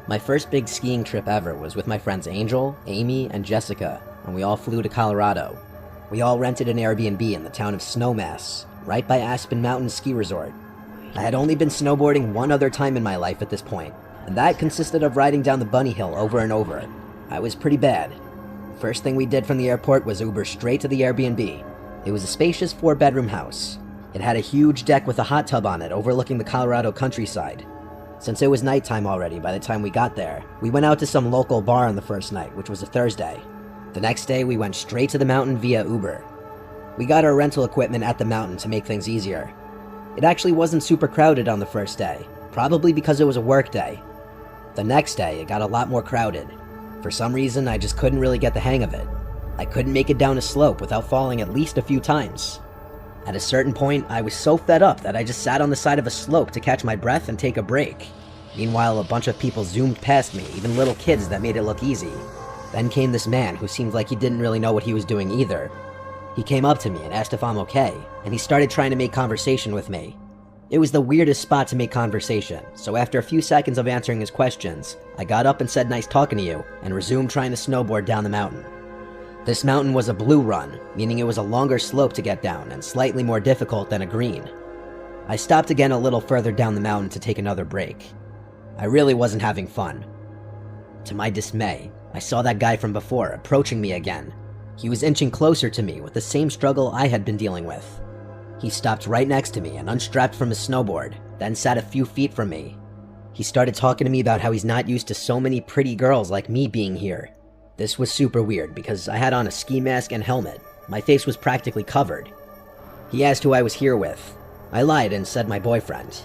My first big skiing trip ever was with my friends Angel, Amy, and Jessica, and we all flew to Colorado. We all rented an Airbnb in the town of Snowmass, right by Aspen Mountain Ski Resort. I had only been snowboarding one other time in my life at this point, and that consisted of riding down the bunny hill over and over. I was pretty bad. First thing we did from the airport was Uber straight to the Airbnb. It was a spacious 4-bedroom house. It had a huge deck with a hot tub on it overlooking the Colorado countryside. Since it was nighttime already by the time we got there, we went out to some local bar on the first night, which was a Thursday. The next day, we went straight to the mountain via Uber. We got our rental equipment at the mountain to make things easier. It actually wasn't super crowded on the first day, probably because it was a work day. The next day, it got a lot more crowded. For some reason, I just couldn't really get the hang of it. I couldn't make it down a slope without falling at least a few times. At a certain point, I was so fed up that I just sat on the side of a slope to catch my breath and take a break. Meanwhile, a bunch of people zoomed past me, even little kids that made it look easy. Then came this man who seemed like he didn't really know what he was doing either. He came up to me and asked if I'm okay, and he started trying to make conversation with me. It was the weirdest spot to make conversation, so after a few seconds of answering his questions, I got up and said nice talking to you, and resumed trying to snowboard down the mountain. This mountain was a blue run, meaning it was a longer slope to get down and slightly more difficult than a green. I stopped again a little further down the mountain to take another break. I really wasn't having fun. To my dismay, I saw that guy from before approaching me again. He was inching closer to me with the same struggle I had been dealing with. He stopped right next to me and unstrapped from his snowboard, then sat a few feet from me. He started talking to me about how he's not used to so many pretty girls like me being here. This was super weird because I had on a ski mask and helmet. My face was practically covered. He asked who I was here with. I lied and said my boyfriend.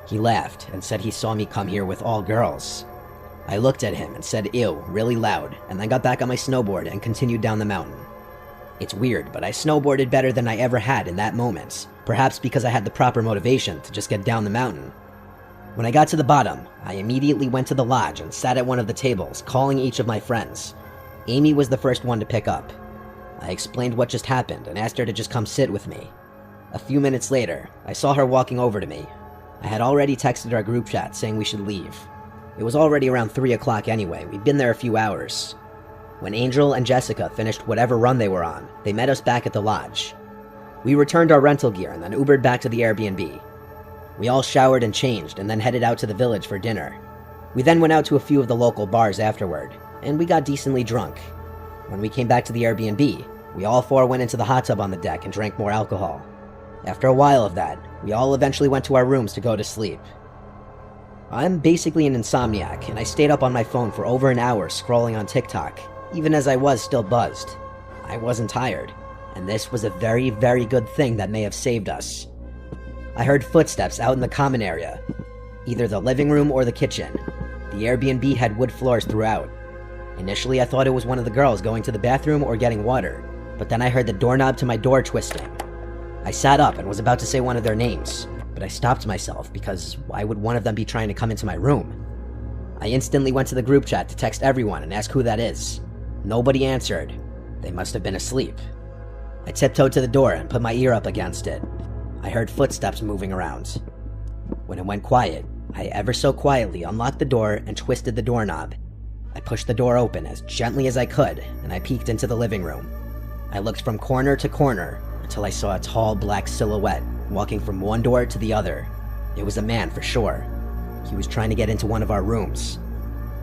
He laughed and said he saw me come here with all girls. I looked at him and said ew really loud, and then got back on my snowboard and continued down the mountain. It's weird, but I snowboarded better than I ever had in that moment, perhaps because I had the proper motivation to just get down the mountain. When I got to the bottom, I immediately went to the lodge and sat at one of the tables, calling each of my friends. Amy was the first one to pick up. I explained what just happened and asked her to just come sit with me. A few minutes later, I saw her walking over to me. I had already texted our group chat saying we should leave. It was already around 3 o'clock anyway, we'd been there a few hours. When Angel and Jessica finished whatever run they were on, they met us back at the lodge. We returned our rental gear and then Ubered back to the Airbnb. We all showered and changed and then headed out to the village for dinner. We then went out to a few of the local bars afterward, and we got decently drunk. When we came back to the Airbnb, we all 4 went into the hot tub on the deck and drank more alcohol. After a while of that, we all eventually went to our rooms to go to sleep. I'm basically an insomniac, and I stayed up on my phone for over an hour scrolling on TikTok, even as I was still buzzed. I wasn't tired, and this was a very, very good thing that may have saved us. I heard footsteps out in the common area, either the living room or the kitchen. The Airbnb had wood floors throughout. Initially, I thought it was one of the girls going to the bathroom or getting water, but then I heard the doorknob to my door twisting. I sat up and was about to say one of their names, but I stopped myself because why would one of them be trying to come into my room? I instantly went to the group chat to text everyone and ask who that is. Nobody answered. They must have been asleep. I tiptoed to the door and put my ear up against it. I heard footsteps moving around. When it went quiet, I ever so quietly unlocked the door and twisted the doorknob. I pushed the door open as gently as I could, and I peeked into the living room. I looked from corner to corner until I saw a tall black silhouette walking from one door to the other. It was a man for sure. He was trying to get into one of our rooms.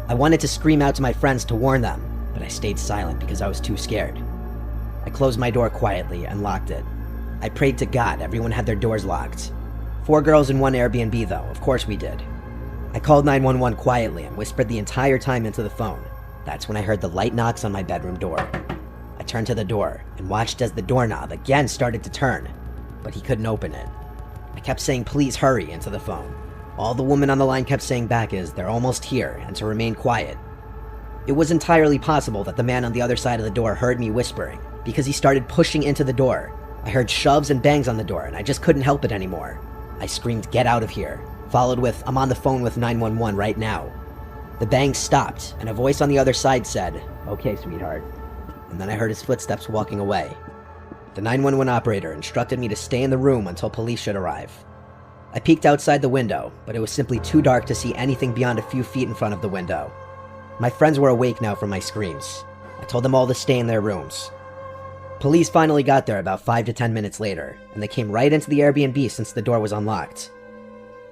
I wanted to scream out to my friends to warn them, but I stayed silent because I was too scared. I closed my door quietly and locked it. I prayed to God everyone had their doors locked. 4 girls in one Airbnb though, of course we did. I called 911 quietly and whispered the entire time into the phone. That's when I heard the light knocks on my bedroom door. I turned to the door and watched as the doorknob again started to turn, but he couldn't open it. I kept saying please hurry into the phone. All the woman on the line kept saying back is they're almost here and to remain quiet. It was entirely possible that the man on the other side of the door heard me whispering because he started pushing into the door. I heard shoves and bangs on the door and I just couldn't help it anymore. I screamed get out of here, followed with I'm on the phone with 911 right now. The bangs stopped and a voice on the other side said, okay sweetheart. And then I heard his footsteps walking away. The 911 operator instructed me to stay in the room until police should arrive. I peeked outside the window, but it was simply too dark to see anything beyond a few feet in front of the window. My friends were awake now from my screams. I told them all to stay in their rooms. Police finally got there about 5 to 10 minutes later, and they came right into the Airbnb since the door was unlocked.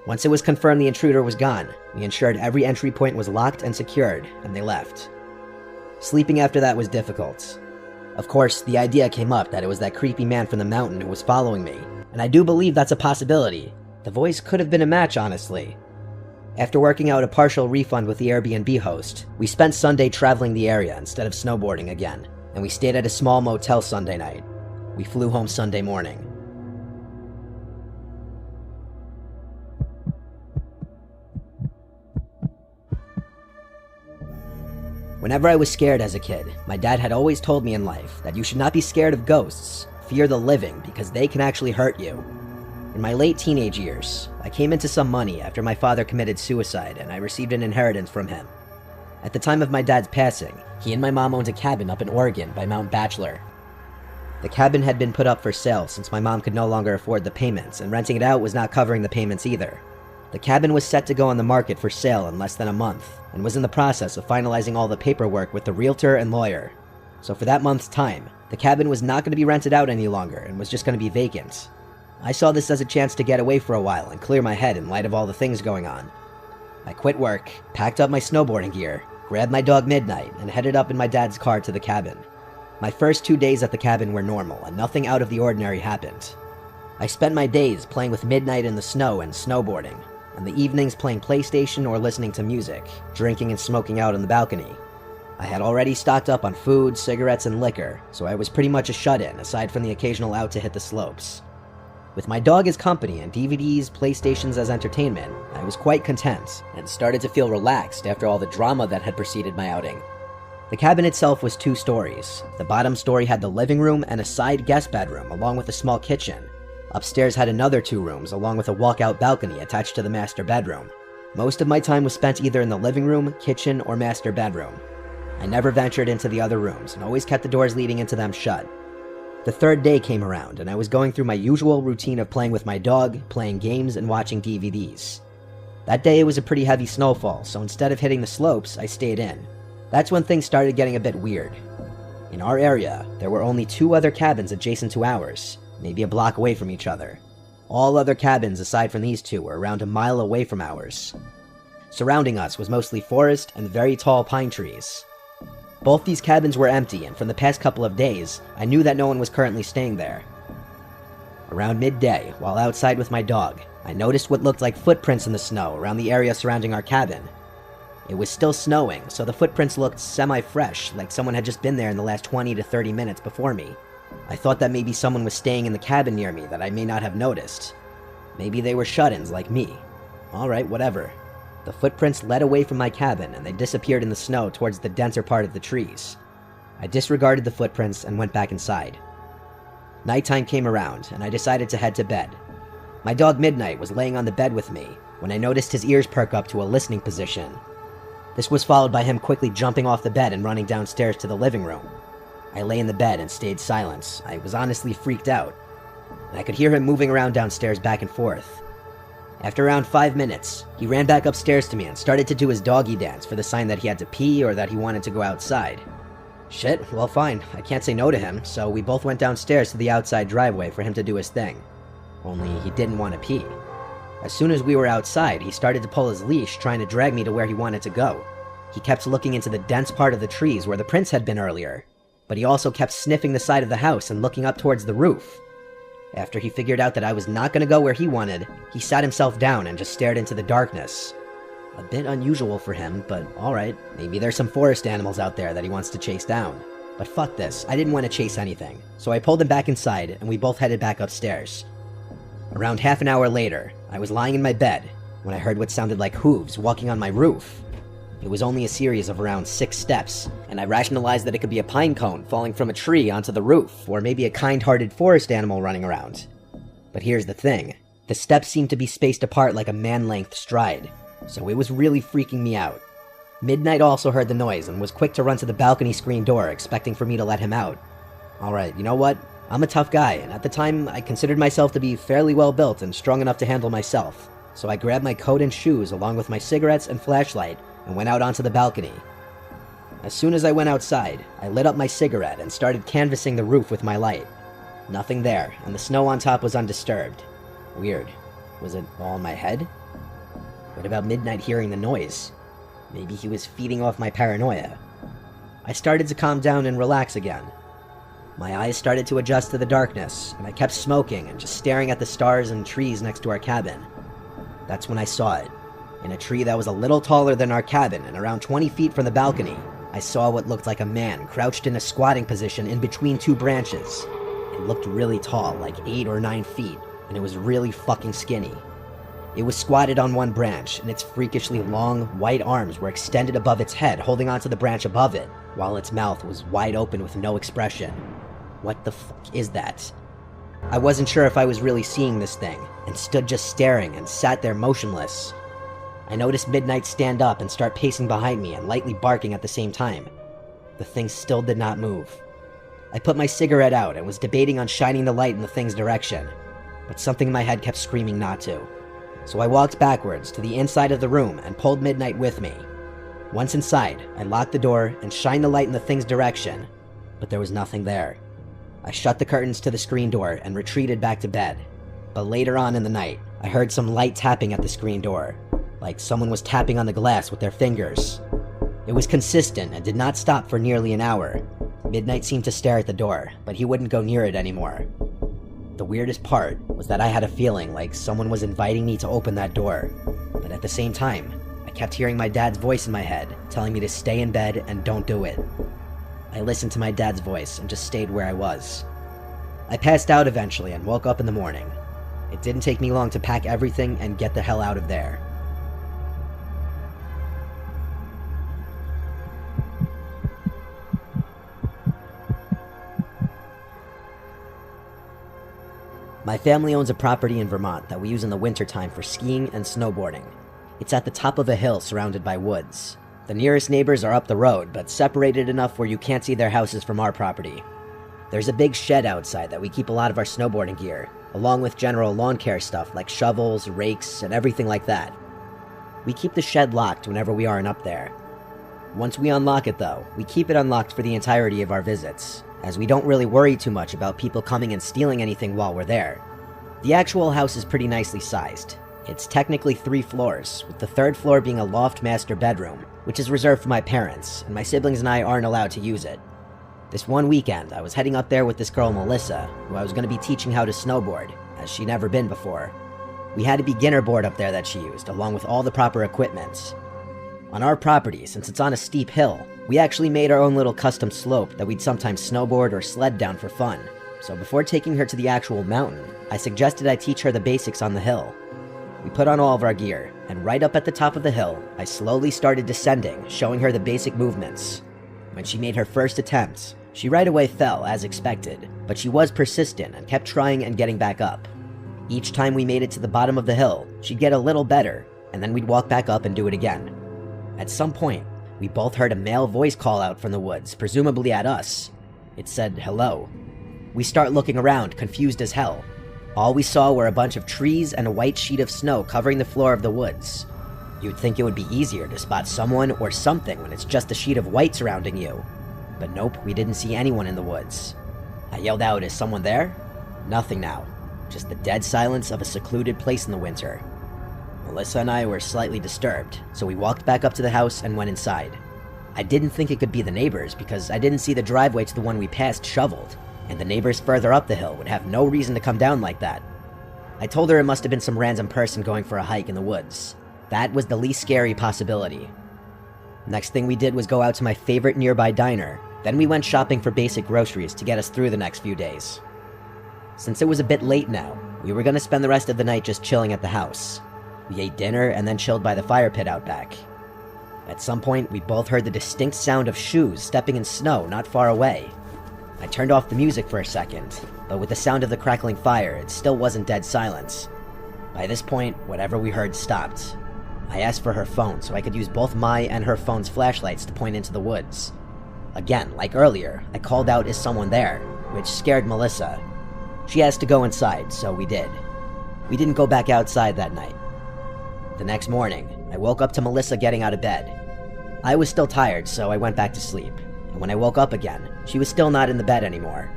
Once it was confirmed the intruder was gone, we ensured every entry point was locked and secured, and they left. Sleeping after that was difficult. Of course, the idea came up that it was that creepy man from the mountain who was following me, and I do believe that's a possibility. The voice could have been a match, honestly. After working out a partial refund with the Airbnb host, we spent Sunday traveling the area instead of snowboarding again, and we stayed at a small motel Sunday night. We flew home Sunday morning. Whenever I was scared as a kid, my dad had always told me in life that you should not be scared of ghosts, fear the living, because they can actually hurt you. In my late teenage years, I came into some money after my father committed suicide and I received an inheritance from him. At the time of my dad's passing, he and my mom owned a cabin up in Oregon by Mount Bachelor. The cabin had been put up for sale since my mom could no longer afford the payments, and renting it out was not covering the payments either. The cabin was set to go on the market for sale in less than a month, and was in the process of finalizing all the paperwork with the realtor and lawyer. So for that month's time, the cabin was not going to be rented out any longer and was just going to be vacant. I saw this as a chance to get away for a while and clear my head in light of all the things going on. I quit work, packed up my snowboarding gear, grabbed my dog Midnight, and headed up in my dad's car to the cabin. My first 2 days at the cabin were normal, and nothing out of the ordinary happened. I spent my days playing with Midnight in the snow and snowboarding, and the evenings playing PlayStation or listening to music, drinking and smoking out on the balcony. I had already stocked up on food, cigarettes, and liquor, so I was pretty much a shut-in aside from the occasional out to hit the slopes. With my dog as company and DVDs, PlayStations as entertainment, I was quite content, and started to feel relaxed after all the drama that had preceded my outing. The cabin itself was 2 stories. The bottom story had the living room and a side guest bedroom, along with a small kitchen. Upstairs had another 2 rooms, along with a walkout balcony attached to the master bedroom. Most of my time was spent either in the living room, kitchen, or master bedroom. I never ventured into the other rooms, and always kept the doors leading into them shut. The 3rd day came around, and I was going through my usual routine of playing with my dog, playing games, and watching DVDs. That day it was a pretty heavy snowfall, so instead of hitting the slopes, I stayed in. That's when things started getting a bit weird. In our area, there were only 2 other cabins adjacent to ours, maybe a block away from each other. All other cabins aside from these 2 were around a mile away from ours. Surrounding us was mostly forest and very tall pine trees. Both these cabins were empty, and from the past couple of days, I knew that no one was currently staying there. Around midday, while outside with my dog, I noticed what looked like footprints in the snow around the area surrounding our cabin. It was still snowing, so the footprints looked semi-fresh, like someone had just been there in the last 20 to 30 minutes before me. I thought that maybe someone was staying in the cabin near me that I may not have noticed. Maybe they were shut-ins like me. Alright, whatever. The footprints led away from my cabin, and they disappeared in the snow towards the denser part of the trees. I disregarded the footprints and went back inside. Nighttime came around, and I decided to head to bed. My dog Midnight was laying on the bed with me when I noticed his ears perk up to a listening position. This was followed by him quickly jumping off the bed and running downstairs to the living room. I lay in the bed and stayed silent. I was honestly freaked out. I could hear him moving around downstairs back and forth. After around 5 minutes, he ran back upstairs to me and started to do his doggy dance for the sign that he had to pee or that he wanted to go outside. Shit, well fine, I can't say no to him, so we both went downstairs to the outside driveway for him to do his thing. Only he didn't want to pee. As soon as we were outside, he started to pull his leash, trying to drag me to where he wanted to go. He kept looking into the dense part of the trees where the prints had been earlier, but he also kept sniffing the side of the house and looking up towards the roof. After he figured out that I was not going to go where he wanted, he sat himself down and just stared into the darkness. A bit unusual for him, but alright, maybe there's some forest animals out there that he wants to chase down. But fuck this, I didn't want to chase anything, so I pulled him back inside and we both headed back upstairs. Around half an hour later, I was lying in my bed when I heard what sounded like hooves walking on my roof. It was only a series of around 6 steps, and I rationalized that it could be a pine cone falling from a tree onto the roof, or maybe a kind-hearted forest animal running around. But here's the thing. The steps seemed to be spaced apart like a man-length stride, so it was really freaking me out. Midnight also heard the noise and was quick to run to the balcony screen door, expecting for me to let him out. Alright, you know what? I'm a tough guy, and at the time, I considered myself to be fairly well built and strong enough to handle myself. So I grabbed my coat and shoes along with my cigarettes and flashlight and went out onto the balcony. As soon as I went outside, I lit up my cigarette and started canvassing the roof with my light. Nothing there, and the snow on top was undisturbed. Weird. Was it all in my head? What about Midnight hearing the noise? Maybe he was feeding off my paranoia. I started to calm down and relax again. My eyes started to adjust to the darkness, and I kept smoking and just staring at the stars and trees next to our cabin. That's when I saw it. In a tree that was a little taller than our cabin and around 20 feet from the balcony, I saw what looked like a man crouched in a squatting position in between two branches. It looked really tall, like 8 or 9 feet, and it was really fucking skinny. It was squatted on one branch, and its freakishly long, white arms were extended above its head, holding onto the branch above it, while its mouth was wide open with no expression. What the fuck is that? I wasn't sure if I was really seeing this thing, and stood just staring and sat there motionless. I noticed Midnight stand up and start pacing behind me and lightly barking at the same time. The thing still did not move. I put my cigarette out and was debating on shining the light in the thing's direction, but something in my head kept screaming not to. So I walked backwards to the inside of the room and pulled Midnight with me. Once inside, I locked the door and shined the light in the thing's direction, but there was nothing there. I shut the curtains to the screen door and retreated back to bed. But later on in the night, I heard some light tapping at the screen door, like someone was tapping on the glass with their fingers. It was consistent and did not stop for nearly an hour. Midnight seemed to stare at the door, but he wouldn't go near it anymore. The weirdest part was that I had a feeling like someone was inviting me to open that door, but at the same time, I kept hearing my dad's voice in my head, telling me to stay in bed and don't do it. I listened to my dad's voice and just stayed where I was. I passed out eventually and woke up in the morning. It didn't take me long to pack everything and get the hell out of there. My family owns a property in Vermont that we use in the wintertime for skiing and snowboarding. It's at the top of a hill surrounded by woods. The nearest neighbors are up the road, but separated enough where you can't see their houses from our property. There's a big shed outside that we keep a lot of our snowboarding gear, along with general lawn care stuff like shovels, rakes, and everything like that. We keep the shed locked whenever we aren't up there. Once we unlock it though, we keep it unlocked for the entirety of our visits, as we don't really worry too much about people coming and stealing anything while we're there. The actual house is pretty nicely sized. It's technically 3 floors, with the 3rd floor being a loft master bedroom, which is reserved for my parents, and my siblings and I aren't allowed to use it. This one weekend, I was heading up there with this girl Melissa, who I was going to be teaching how to snowboard, as she'd never been before. We had a beginner board up there that she used, along with all the proper equipment. On our property, since it's on a steep hill, we actually made our own little custom slope that we'd sometimes snowboard or sled down for fun. So before taking her to the actual mountain, I suggested I teach her the basics on the hill. We put on all of our gear, and right up at the top of the hill, I slowly started descending, showing her the basic movements. When she made her first attempt, she right away fell, as expected, but she was persistent and kept trying and getting back up. Each time we made it to the bottom of the hill, she'd get a little better, and then we'd walk back up and do it again. At some point, we both heard a male voice call out from the woods, presumably at us. It said, "Hello." We start looking around, confused as hell. All we saw were a bunch of trees and a white sheet of snow covering the floor of the woods. You'd think it would be easier to spot someone or something when it's just a sheet of white surrounding you. But nope, we didn't see anyone in the woods. I yelled out, "Is someone there?" Nothing now. Just the dead silence of a secluded place in the winter. Melissa and I were slightly disturbed, so we walked back up to the house and went inside. I didn't think it could be the neighbors because I didn't see the driveway to the one we passed shoveled, and the neighbors further up the hill would have no reason to come down like that. I told her it must have been some random person going for a hike in the woods. That was the least scary possibility. Next thing we did was go out to my favorite nearby diner. Then we went shopping for basic groceries to get us through the next few days. Since it was a bit late now, we were going to spend the rest of the night just chilling at the house. We ate dinner and then chilled by the fire pit out back. At some point, we both heard the distinct sound of shoes stepping in snow not far away. I turned off the music for a second, but with the sound of the crackling fire, it still wasn't dead silence. By this point, whatever we heard stopped. I asked for her phone so I could use both my and her phone's flashlights to point into the woods. Again, like earlier, I called out, "Is someone there?" which scared Melissa. She asked to go inside, so we did. We didn't go back outside that night. The next morning, I woke up to Melissa getting out of bed. I was still tired, so I went back to sleep, and when I woke up again, she was still not in the bed anymore.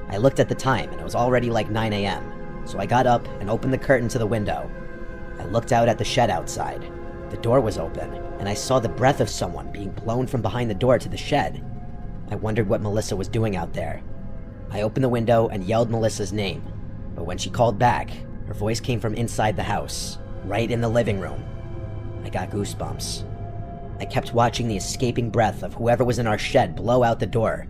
I looked at the time, and it was already like 9 a.m., so I got up and opened the curtain to the window. I looked out at the shed outside. The door was open, and I saw the breath of someone being blown from behind the door to the shed. I wondered what Melissa was doing out there. I opened the window and yelled Melissa's name, but when she called back, her voice came from inside the house, right in the living room. I got goosebumps. I kept watching the escaping breath of whoever was in our shed blow out the door.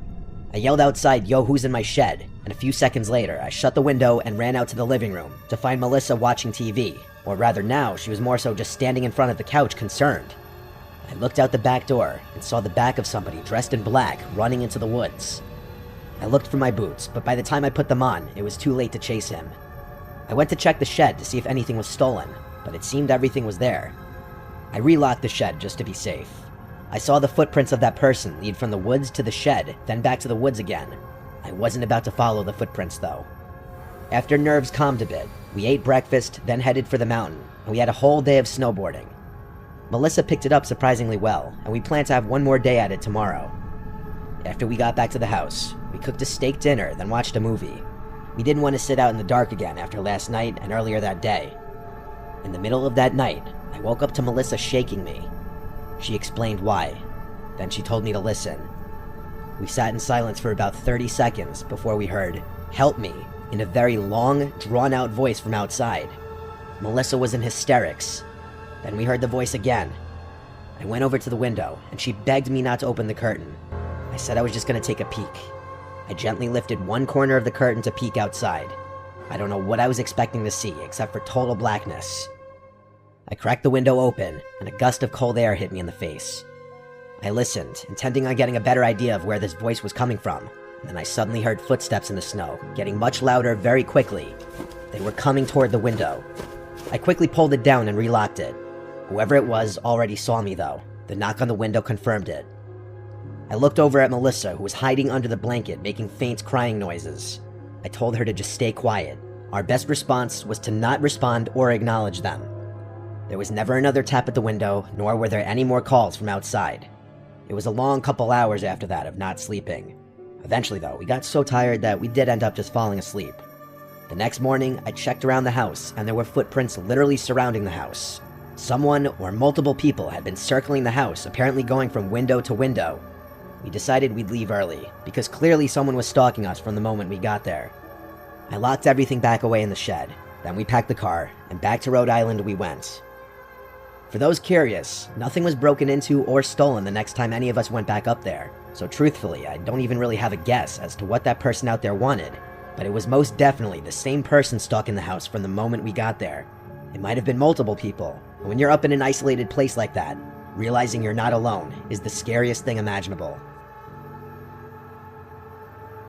I yelled outside, "Yo, who's in my shed?" And a few seconds later, I shut the window and ran out to the living room to find Melissa watching TV. Or rather now, she was more so just standing in front of the couch, concerned. I looked out the back door and saw the back of somebody dressed in black running into the woods. I looked for my boots, but by the time I put them on, it was too late to chase him. I went to check the shed to see if anything was stolen, but it seemed everything was there. I relocked the shed just to be safe. I saw the footprints of that person lead from the woods to the shed, then back to the woods again. I wasn't about to follow the footprints, though. After nerves calmed a bit, we ate breakfast, then headed for the mountain, and we had a whole day of snowboarding. Melissa picked it up surprisingly well, and we plan to have one more day at it tomorrow. After we got back to the house, we cooked a steak dinner, then watched a movie. We didn't want to sit out in the dark again after last night and earlier that day. In the middle of that night, I woke up to Melissa shaking me. She explained why. Then she told me to listen. We sat in silence for about 30 seconds before we heard, "Help me," in a very long, drawn-out voice from outside. Melissa was in hysterics. Then we heard the voice again. I went over to the window, and she begged me not to open the curtain. I said I was just going to take a peek. I gently lifted one corner of the curtain to peek outside. I don't know what I was expecting to see, except for total blackness. I cracked the window open, and a gust of cold air hit me in the face. I listened, intending on getting a better idea of where this voice was coming from, and then I suddenly heard footsteps in the snow, getting much louder very quickly. They were coming toward the window. I quickly pulled it down and relocked it. Whoever it was already saw me, though. The knock on the window confirmed it. I looked over at Melissa, who was hiding under the blanket, making faint crying noises. I told her to just stay quiet. Our best response was to not respond or acknowledge them. There was never another tap at the window, nor were there any more calls from outside. It was a long couple hours after that of not sleeping. Eventually, though, we got so tired that we did end up just falling asleep. The next morning, I checked around the house, and there were footprints literally surrounding the house. Someone or multiple people had been circling the house, apparently going from window to window. We decided we'd leave early, because clearly someone was stalking us from the moment we got there. I locked everything back away in the shed, then we packed the car, and back to Rhode Island we went. For those curious, nothing was broken into or stolen the next time any of us went back up there, so truthfully, I don't even really have a guess as to what that person out there wanted, but it was most definitely the same person stalking the house from the moment we got there. It might have been multiple people, and when you're up in an isolated place like that, realizing you're not alone is the scariest thing imaginable.